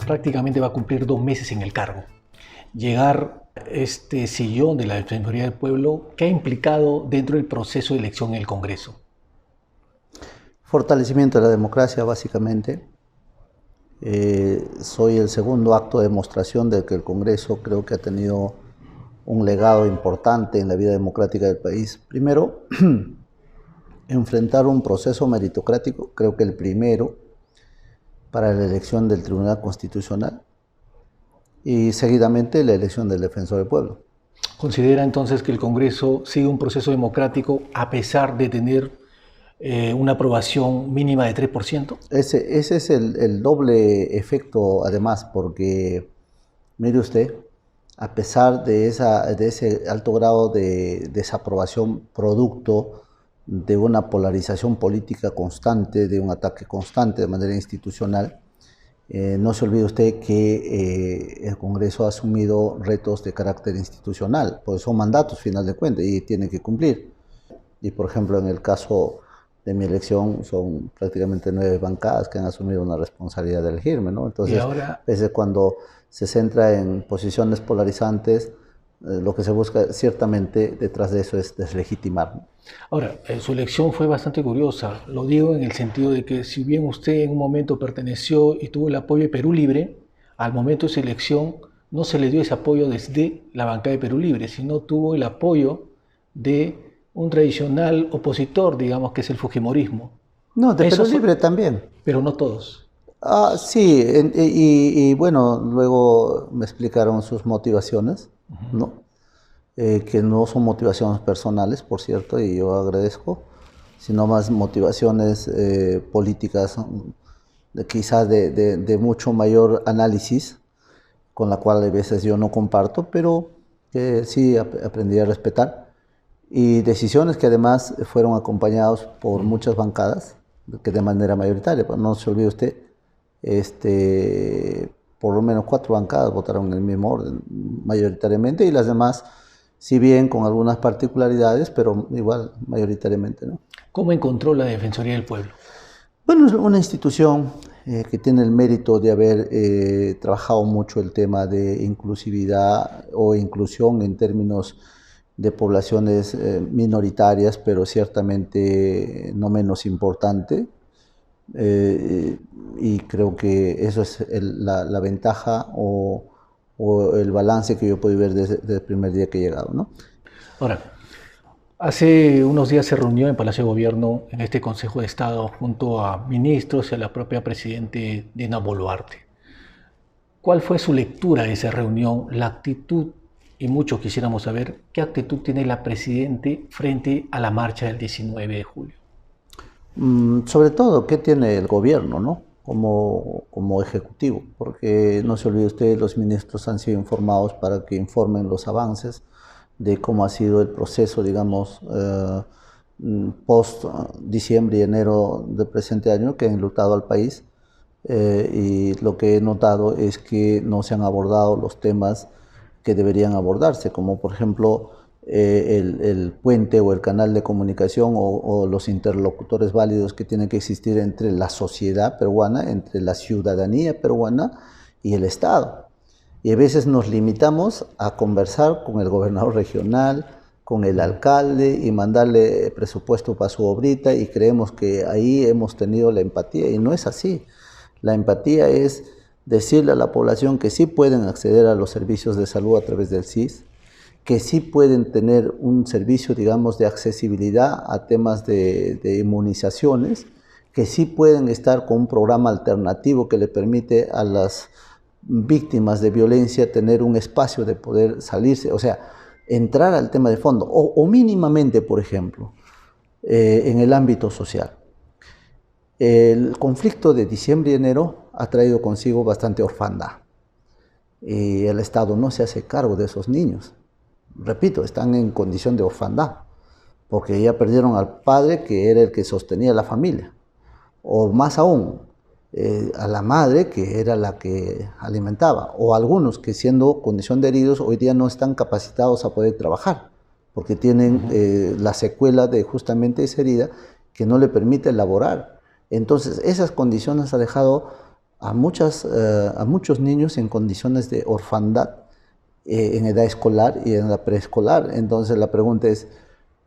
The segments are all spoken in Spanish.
prácticamente va a cumplir 2 meses en el cargo. Llegar a este sillón de la Defensoría del Pueblo, ¿qué ha implicado dentro del proceso de elección en el Congreso? Fortalecimiento de la democracia, básicamente. Soy el segundo acto de demostración de que el Congreso creo que ha tenido un legado importante en la vida democrática del país. Primero, enfrentar un proceso meritocrático, creo que el primero para la elección del Tribunal Constitucional y seguidamente la elección del Defensor del Pueblo. ¿Considera entonces que el Congreso sigue un proceso democrático a pesar de tener una aprobación mínima de 3%? Ese es el doble efecto además, porque mire usted, a pesar de ese alto grado de desaprobación producto de una polarización política constante, de un ataque constante de manera institucional, no se olvide usted que el Congreso ha asumido retos de carácter institucional, porque son mandatos, final de cuentas, y tiene que cumplir. Y por ejemplo, en el caso de mi elección, son prácticamente 9 bancadas que han asumido una responsabilidad de elegirme, ¿no? Entonces, a veces cuando se centra en posiciones polarizantes, lo que se busca ciertamente detrás de eso es deslegitimar, ¿no? Ahora, su elección fue bastante curiosa. Lo digo en el sentido de que si bien usted en un momento perteneció y tuvo el apoyo de Perú Libre, al momento de su elección no se le dio ese apoyo desde la bancada de Perú Libre, sino tuvo el apoyo de un tradicional opositor, digamos, que es el fujimorismo. No, de Perú Libre también. Pero no todos. Sí, y bueno, luego me explicaron sus motivaciones, ¿no? Que no son motivaciones personales, por cierto, y yo agradezco, sino más motivaciones políticas, quizás de mucho mayor análisis, con la cual a veces yo no comparto, pero que sí aprendí a respetar. Y decisiones que además fueron acompañados por muchas bancadas, que de manera mayoritaria, pues no se olvide usted, por lo menos 4 bancadas votaron en el mismo orden, mayoritariamente, y las demás, si bien con algunas particularidades, pero igual mayoritariamente, ¿no? ¿Cómo encontró la Defensoría del Pueblo? Bueno, es una institución que tiene el mérito de haber trabajado mucho el tema de inclusividad o inclusión en términos de poblaciones minoritarias, pero ciertamente no menos importante. Y creo que eso es la ventaja o el balance que yo puedo ver desde el primer día que he llegado, ¿no? Ahora, hace unos días se reunió en Palacio de Gobierno, en este Consejo de Estado, junto a ministros y a la propia presidente Dina Boluarte. ¿Cuál fue su lectura de esa reunión, la actitud? Y mucho quisiéramos saber qué actitud tiene la presidente frente a la marcha del 19 de julio. Sobre todo, ¿qué tiene el gobierno, ¿no? Como ejecutivo, porque no se olvide usted, los ministros han sido informados para que informen los avances de cómo ha sido el proceso, digamos, post diciembre y enero del presente año, que ha enlutado al país, y lo que he notado es que no se han abordado los temas que deberían abordarse, como por ejemplo el puente o el canal de comunicación o los interlocutores válidos que tienen que existir entre la sociedad peruana, entre la ciudadanía peruana y el Estado. Y a veces nos limitamos a conversar con el gobernador regional, con el alcalde y mandarle presupuesto para su obrita y creemos que ahí hemos tenido la empatía y no es así. La empatía es decirle a la población que sí pueden acceder a los servicios de salud a través del SIS, que sí pueden tener un servicio, digamos, de accesibilidad a temas de inmunizaciones, que sí pueden estar con un programa alternativo que le permite a las víctimas de violencia tener un espacio de poder salirse, o sea, entrar al tema de fondo, o mínimamente, por ejemplo, en el ámbito social. El conflicto de diciembre y enero ha traído consigo bastante orfandad y el Estado no se hace cargo de esos niños. Repito, están en condición de orfandad, porque ya perdieron al padre que era el que sostenía la familia, o más aún, a la madre que era la que alimentaba, o algunos que siendo condición de heridos hoy día no están capacitados a poder trabajar, porque tienen la secuela de justamente esa herida que no le permite elaborar. Entonces, esas condiciones han dejado a muchos niños en condiciones de orfandad en edad escolar y en la preescolar. Entonces la pregunta es,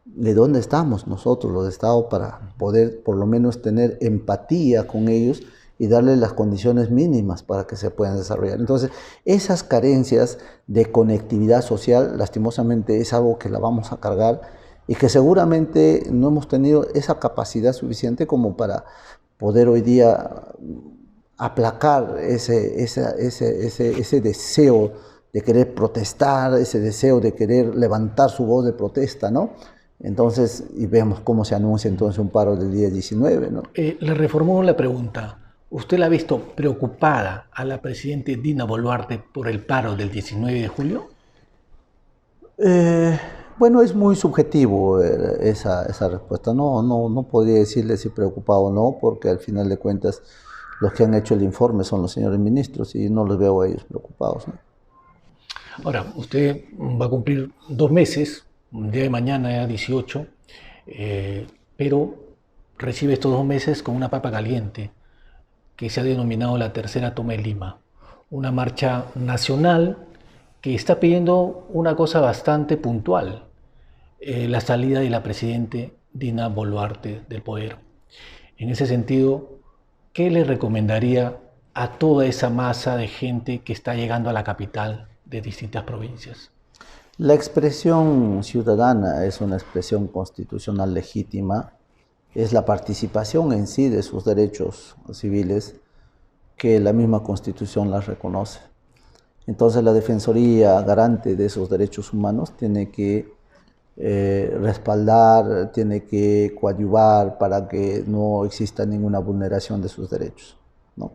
¿de dónde estamos nosotros, los Estados, para poder por lo menos tener empatía con ellos y darles las condiciones mínimas para que se puedan desarrollar? Entonces, esas carencias de conectividad social, lastimosamente, es algo que la vamos a cargar y que seguramente no hemos tenido esa capacidad suficiente como para poder hoy día aplacar ese deseo de querer protestar, ese deseo de querer levantar su voz de protesta, ¿no? Entonces, y vemos cómo se anuncia entonces un paro del día 19, ¿no? Le reformulo la pregunta. ¿Usted la ha visto preocupada a la presidenta Dina Boluarte por el paro del 19 de julio? Eh, bueno, es muy subjetivo esa respuesta. No podría decirle si preocupado o no, porque al final de cuentas los que han hecho el informe son los señores ministros y no los veo a ellos preocupados, ¿no? Ahora, usted va a cumplir 2 meses, el día de mañana ya 18, pero recibe estos 2 meses con una papa caliente que se ha denominado la tercera toma de Lima, una marcha nacional que está pidiendo una cosa bastante puntual, la salida de la presidenta Dina Boluarte del poder. En ese sentido, ¿qué le recomendaría a toda esa masa de gente que está llegando a la capital de distintas provincias? La expresión ciudadana es una expresión constitucional legítima, es la participación en sí de sus derechos civiles que la misma Constitución las reconoce. Entonces la Defensoría, garante de esos derechos humanos, tiene que respaldar, tiene que coadyuvar para que no exista ninguna vulneración de sus derechos, ¿no?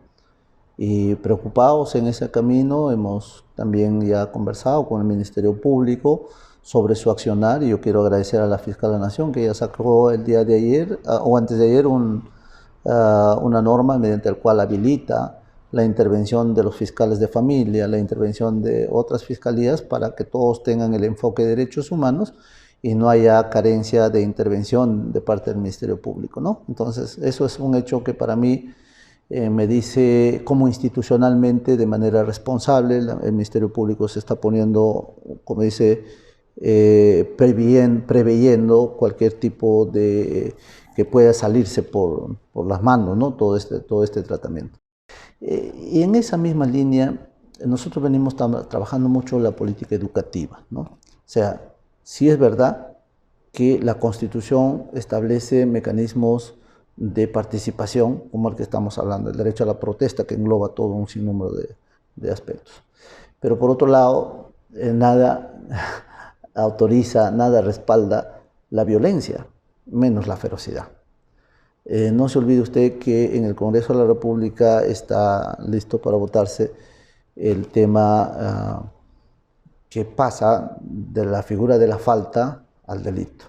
Y preocupados en ese camino, hemos también ya conversado con el Ministerio Público sobre su accionar, y yo quiero agradecer a la Fiscal de la Nación que ya sacó el día de ayer o antes de ayer una norma mediante la cual habilita la intervención de los fiscales de familia, la intervención de otras fiscalías para que todos tengan el enfoque de derechos humanos y no haya carencia de intervención de parte del Ministerio Público, ¿no? Entonces, eso es un hecho que para mí me dice cómo institucionalmente, de manera responsable, el Ministerio Público se está poniendo, como dice, preveyendo cualquier tipo de que pueda salirse por las manos, ¿no? Todo este tratamiento. Y en esa misma línea, nosotros venimos trabajando mucho la política educativa, ¿no? O sea, sí es verdad que la Constitución establece mecanismos de participación, como el que estamos hablando, el derecho a la protesta, que engloba todo un sinnúmero de aspectos. Pero por otro lado, nada autoriza, nada respalda la violencia, menos la ferocidad. No se olvide usted que en el Congreso de la República está listo para votarse el tema que pasa de la figura de la falta al delito.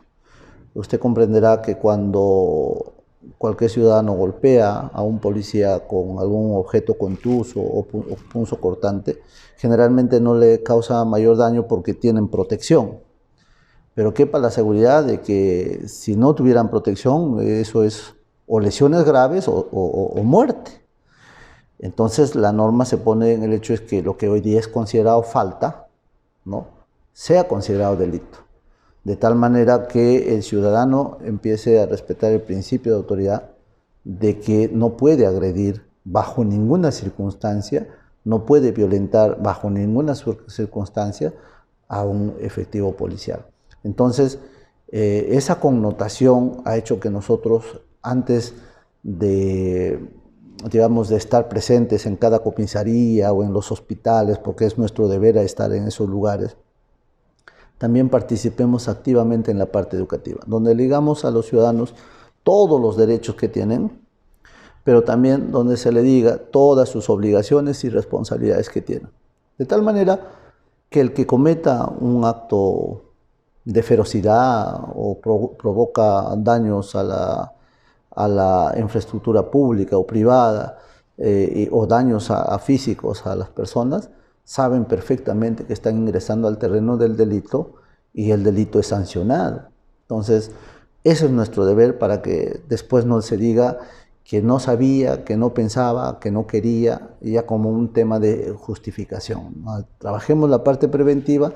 Usted comprenderá que cuando cualquier ciudadano golpea a un policía con algún objeto contuso o punzocortante, generalmente no le causa mayor daño porque tienen protección. Pero quepa la seguridad de que si no tuvieran protección, eso es o lesiones graves o muerte. Entonces la norma se pone en el hecho es que lo que hoy día es considerado falta, ¿no?, sea considerado delito. De tal manera que el ciudadano empiece a respetar el principio de autoridad de que no puede agredir bajo ninguna circunstancia, no puede violentar bajo ninguna circunstancia a un efectivo policial. Entonces, esa connotación ha hecho que nosotros, antes de, digamos, de estar presentes en cada comisaría o en los hospitales, porque es nuestro deber estar en esos lugares, también participemos activamente en la parte educativa, donde le digamos a los ciudadanos todos los derechos que tienen, pero también donde se le diga todas sus obligaciones y responsabilidades que tienen. De tal manera que el que cometa un acto de ferocidad o provoca daños a la infraestructura pública o privada o daños a físicos a las personas, saben perfectamente que están ingresando al terreno del delito y el delito es sancionado. Entonces, ese es nuestro deber para que después no se diga que no sabía, que no pensaba, que no quería, ya como un tema de justificación, ¿no? Trabajemos la parte preventiva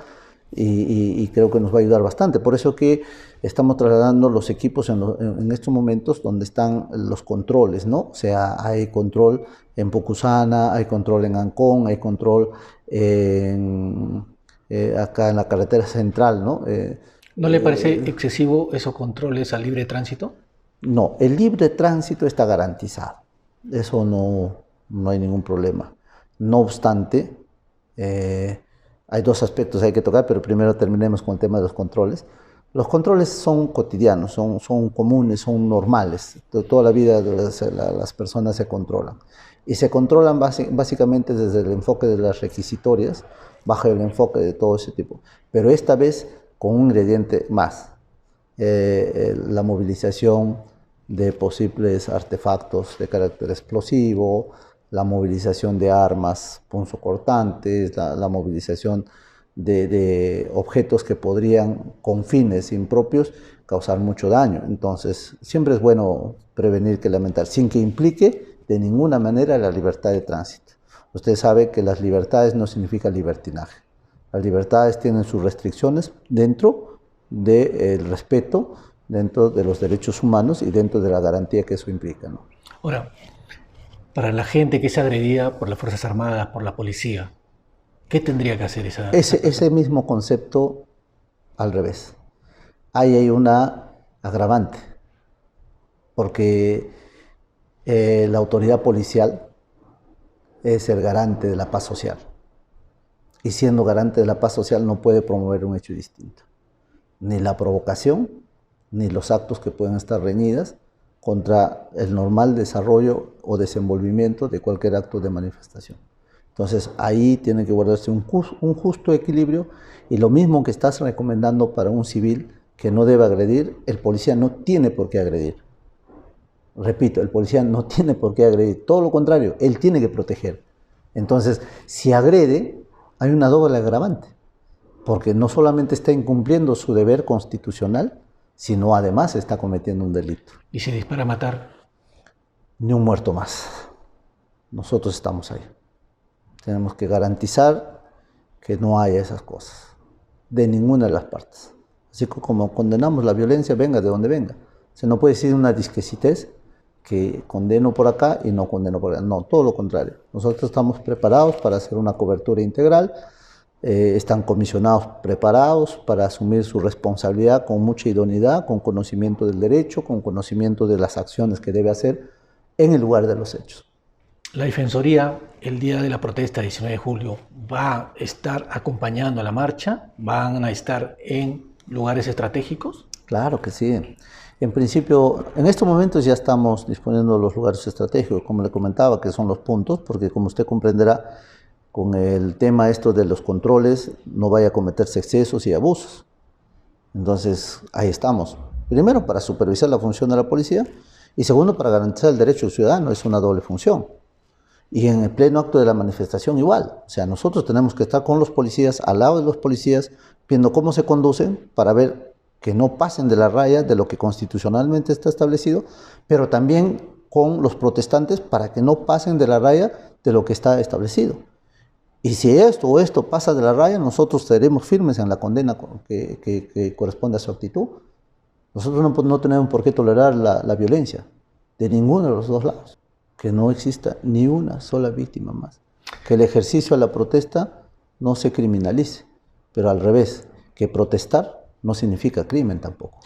y creo que nos va a ayudar bastante. Por eso que estamos trasladando los equipos en estos momentos donde están los controles, ¿no? O sea, hay control en Pucusana, hay control en Ancón, hay control acá en la carretera central, ¿no? ¿No le parece excesivo esos controles al libre tránsito? No, el libre tránsito está garantizado. Eso no hay ningún problema. No obstante, hay dos aspectos que hay que tocar, pero primero terminemos con el tema de los controles. Los controles son cotidianos, son comunes, son normales. Toda la vida de las personas se controlan. Y se controlan básicamente desde el enfoque de las requisitorias, bajo el enfoque de todo ese tipo. Pero esta vez con un ingrediente más. La movilización de posibles artefactos de carácter explosivo, la movilización de armas punzocortantes, la movilización de objetos que podrían, con fines impropios, causar mucho daño. Entonces, siempre es bueno prevenir que lamentar, sin que implique de ninguna manera la libertad de tránsito. Usted sabe que las libertades no significan libertinaje. Las libertades tienen sus restricciones dentro del respeto, dentro de los derechos humanos y dentro de la garantía que eso implica, ¿no? Ahora, para la gente que es agredida por las Fuerzas Armadas, por la policía, ¿qué tendría que hacer esa persona? Ese mismo concepto al revés. Ahí hay una agravante, porque la autoridad policial es el garante de la paz social. Y siendo garante de la paz social no puede promover un hecho distinto. Ni la provocación, ni los actos que pueden estar reñidas contra el normal desarrollo o desenvolvimiento de cualquier acto de manifestación. Entonces ahí tiene que guardarse un justo equilibrio, y lo mismo que estás recomendando para un civil que no debe agredir, el policía no tiene por qué agredir. Repito, el policía no tiene por qué agredir, todo lo contrario, él tiene que proteger. Entonces, si agrede, hay una doble agravante, porque no solamente está incumpliendo su deber constitucional, sino además está cometiendo un delito. ¿Y si dispara a matar? Ni un muerto más. Nosotros estamos ahí. Tenemos que garantizar que no haya esas cosas, de ninguna de las partes. Así que como condenamos la violencia, venga de donde venga. Se no puede decir una disquisitez que condeno por acá y no condeno por allá. No, todo lo contrario. Nosotros estamos preparados para hacer una cobertura integral. Están comisionados preparados para asumir su responsabilidad con mucha idoneidad, con conocimiento del derecho, con conocimiento de las acciones que debe hacer en el lugar de los hechos. La Defensoría, el día de la protesta, 19 de julio, ¿va a estar acompañando a la marcha? ¿Van a estar en lugares estratégicos? Claro que sí. En principio, en estos momentos ya estamos disponiendo de los lugares estratégicos, como le comentaba, que son los puntos, porque como usted comprenderá, con el tema esto de los controles, no vaya a cometerse excesos y abusos. Entonces, ahí estamos. Primero, para supervisar la función de la policía, y segundo, para garantizar el derecho del ciudadano. Es una doble función. Y en el pleno acto de la manifestación igual. O sea, nosotros tenemos que estar con los policías, al lado de los policías, viendo cómo se conducen para ver que no pasen de la raya de lo que constitucionalmente está establecido, pero también con los protestantes para que no pasen de la raya de lo que está establecido. Y si esto o esto pasa de la raya, nosotros seremos firmes en la condena que corresponde a su actitud. Nosotros no tenemos por qué tolerar la violencia de ninguno de los dos lados. Que no exista ni una sola víctima más. Que el ejercicio de la protesta no se criminalice, pero al revés, que protestar no significa crimen tampoco.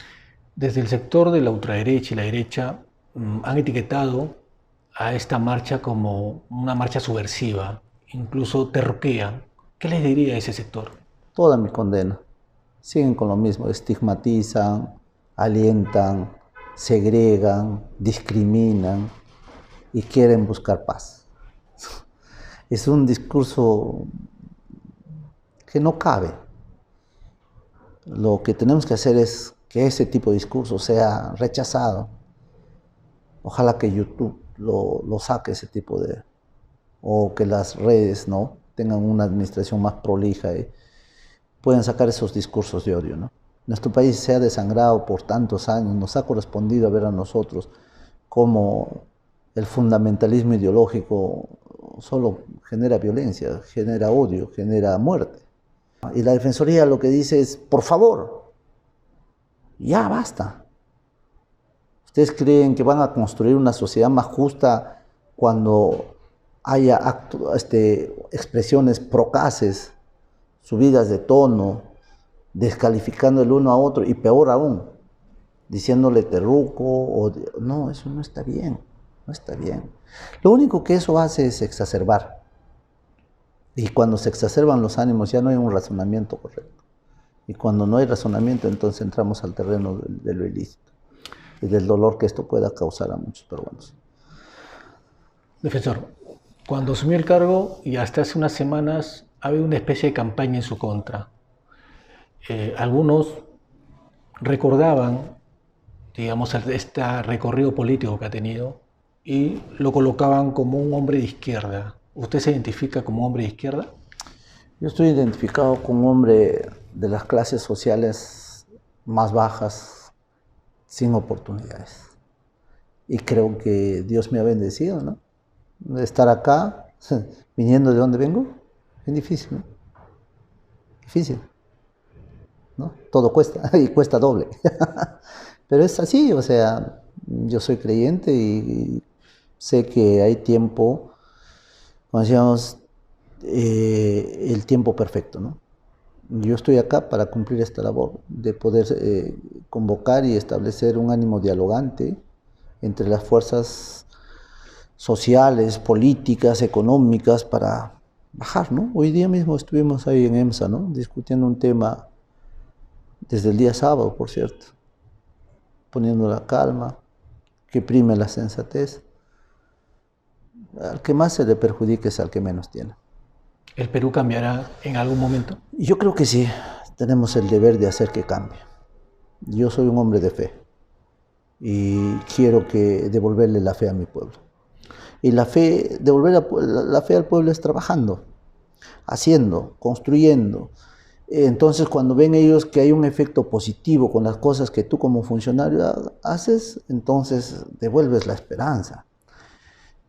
Desde el sector de la ultraderecha y la derecha han etiquetado a esta marcha como una marcha subversiva, incluso terroquea. ¿Qué les diría a ese sector? Toda mi condena. Siguen con lo mismo, estigmatizan, alientan, segregan, discriminan y quieren buscar paz. Es un discurso que no cabe. Lo que tenemos que hacer es que ese tipo de discurso sea rechazado. Ojalá que YouTube lo saque ese tipo de... o que las redes, ¿no?, tengan una administración más prolija y puedan sacar esos discursos de odio, ¿no? Nuestro país se ha desangrado por tantos años, nos ha correspondido a ver a nosotros cómo el fundamentalismo ideológico solo genera violencia, genera odio, genera muerte. Y la Defensoría lo que dice es, por favor, ya basta. ¿Ustedes creen que van a construir una sociedad más justa cuando haya expresiones procaces, subidas de tono, descalificando el uno a otro y peor aún, diciéndole terruco? No, eso no está bien, no está bien. Lo único que eso hace es exacerbar. Y cuando se exacerban los ánimos ya no hay un razonamiento correcto. Y cuando no hay razonamiento, entonces entramos al terreno de lo ilícito y del dolor que esto pueda causar a muchos peruanos. Defensor, cuando asumió el cargo y hasta hace unas semanas ha habido una especie de campaña en su contra. Algunos recordaban, digamos, este recorrido político que ha tenido y lo colocaban como un hombre de izquierda. ¿Usted se identifica como hombre de izquierda? Yo estoy identificado como un hombre de las clases sociales más bajas, sin oportunidades. Y creo que Dios me ha bendecido, ¿no? De estar acá, viniendo de donde vengo, es difícil, ¿no? Difícil, ¿no? Todo cuesta, y cuesta doble. Pero es así, o sea, yo soy creyente y sé que hay tiempo, como decíamos, el tiempo perfecto, ¿no? Yo estoy acá para cumplir esta labor, de poder convocar y establecer un ánimo dialogante entre las fuerzas sociales, políticas, económicas, para bajar, ¿no? Hoy día mismo estuvimos ahí en EMSA, ¿no? Discutiendo un tema desde el día sábado, por cierto, poniendo la calma, que prime la sensatez. Al que más se le perjudique es al que menos tiene. ¿El Perú cambiará en algún momento? Yo creo que sí, tenemos el deber de hacer que cambie. Yo soy un hombre de fe y quiero devolverle la fe a mi pueblo. Y la fe, devolver la fe al pueblo es trabajando, haciendo, construyendo. Entonces, cuando ven ellos que hay un efecto positivo con las cosas que tú como funcionario haces, entonces devuelves la esperanza.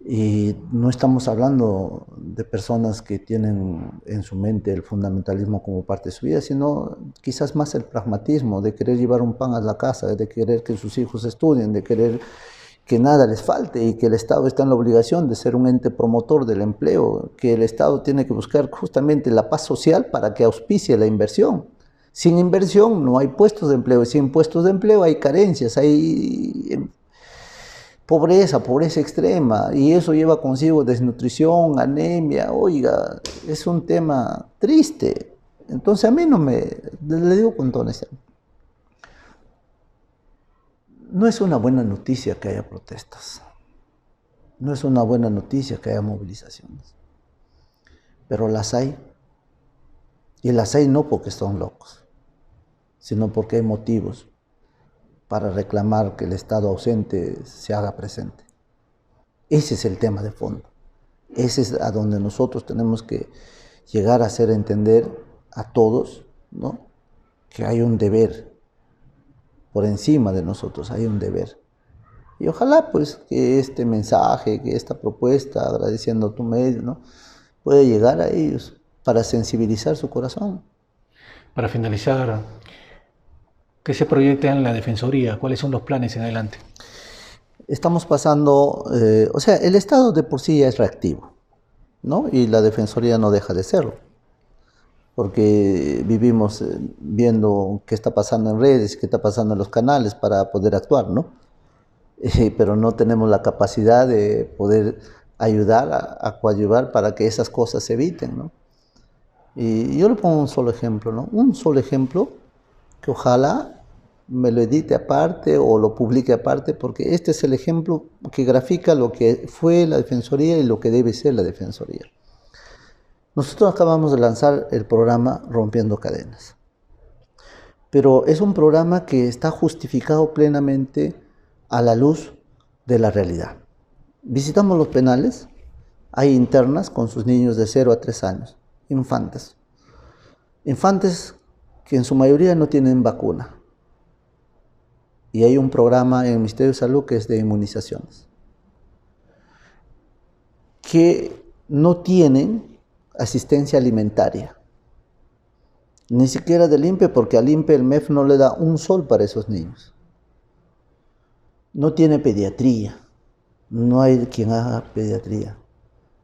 Y no estamos hablando de personas que tienen en su mente el fundamentalismo como parte de su vida, sino quizás más el pragmatismo de querer llevar un pan a la casa, de querer que sus hijos estudien, de querer que nada les falte y que el Estado está en la obligación de ser un ente promotor del empleo, que el Estado tiene que buscar justamente la paz social para que auspicie la inversión. Sin inversión no hay puestos de empleo, y sin puestos de empleo hay carencias, hay pobreza extrema, y eso lleva consigo desnutrición, anemia. Oiga, es un tema triste. Entonces a mí le digo con toda honestidad, no es una buena noticia que haya protestas, no es una buena noticia que haya movilizaciones, pero las hay, y las hay no porque son locos, sino porque hay motivos para reclamar que el Estado ausente se haga presente. Ese es el tema de fondo. Ese es a donde nosotros tenemos que llegar a hacer entender a todos, ¿no?, que hay un deber. Por encima de nosotros hay un deber. Y ojalá pues que este mensaje, que esta propuesta, agradeciendo tu medio, ¿no?, pueda llegar a ellos para sensibilizar su corazón. Para finalizar, ¿qué se proyecta en la Defensoría? ¿Cuáles son los planes en adelante? Estamos pasando, o sea, el Estado de por sí ya es reactivo, ¿no? Y la Defensoría no deja de serlo, porque vivimos viendo qué está pasando en redes, qué está pasando en los canales para poder actuar, ¿no? Pero no tenemos la capacidad de poder ayudar a coadyuvar para que esas cosas se eviten, ¿no? Y yo le pongo un solo ejemplo, ¿no? Un solo ejemplo que ojalá me lo edite aparte o lo publique aparte, porque este es el ejemplo que grafica lo que fue la Defensoría y lo que debe ser la Defensoría. Nosotros acabamos de lanzar el programa Rompiendo Cadenas, pero es un programa que está justificado plenamente a la luz de la realidad. Visitamos los penales, hay internas con sus niños de 0 a 3 años, infantes que en su mayoría no tienen vacuna. Y hay un programa en el Ministerio de Salud que es de inmunizaciones. que no tienen asistencia alimentaria. Ni siquiera del INPE, porque al INPE el MEF no le da un sol para esos niños. No tiene pediatría, no hay quien haga pediatría.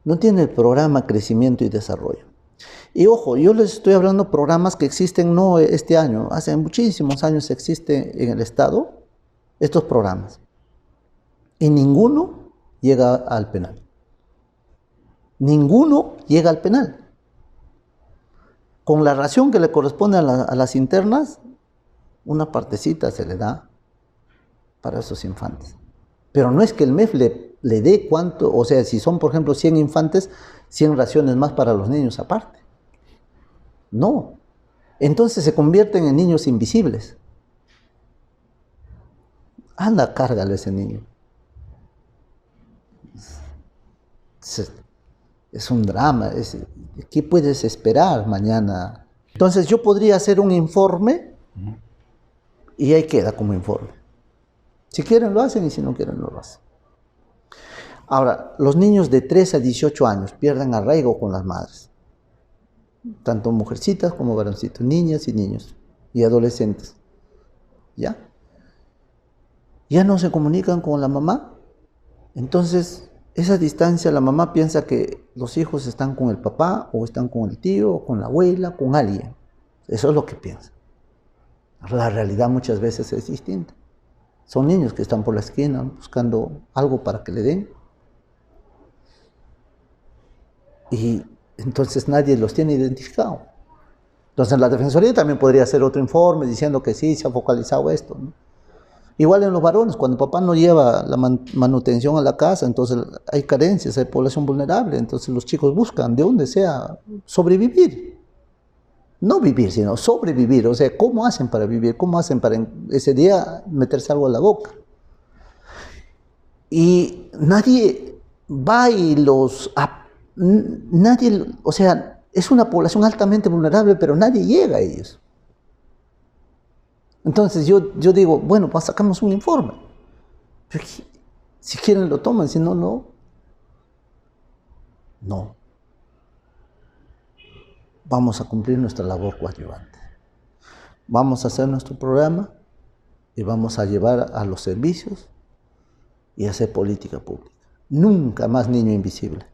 No tiene el programa Crecimiento y Desarrollo. Y ojo, yo les estoy hablando de programas que existen no este año, hace muchísimos años existen en el Estado estos programas. Y ninguno llega al penal. Ninguno llega al penal. Con la ración que le corresponde a las internas, una partecita se le da para esos infantes. Pero no es que el MEF le dé cuánto, o sea, si son, por ejemplo, 100 infantes, 100 raciones más para los niños aparte. No. Entonces se convierten en niños invisibles. Anda, cárgale a ese niño. Es un drama. ¿Qué puedes esperar mañana? Entonces yo podría hacer un informe y ahí queda como informe. Si quieren lo hacen y si no quieren no lo hacen. Ahora, los niños de 3 a 18 años pierden arraigo con las madres. Tanto mujercitas como varoncitos, niñas y niños y adolescentes. ¿Ya? Ya no se comunican con la mamá. Entonces, esa distancia, la mamá piensa que los hijos están con el papá o están con el tío o con la abuela, con alguien. Eso es lo que piensa. La realidad muchas veces es distinta. Son niños que están por la esquina buscando algo para que le den. Y entonces nadie los tiene identificados. Entonces la Defensoría también podría hacer otro informe diciendo que sí, se ha focalizado esto, ¿no? Igual en los varones, cuando papá no lleva la manutención a la casa, entonces hay carencias, hay población vulnerable, entonces los chicos buscan de donde sea sobrevivir. No vivir, sino sobrevivir. O sea, ¿cómo hacen para vivir? ¿Cómo hacen para ese día meterse algo a la boca? Y nadie va y nadie, o sea, es una población altamente vulnerable, pero nadie llega a ellos. Entonces yo digo, bueno, pues sacamos un informe. Pero si quieren lo toman, si no, no. No. Vamos a cumplir nuestra labor coadyuvante. Vamos a hacer nuestro programa y vamos a llevar a los servicios y hacer política pública. Nunca más niño invisible.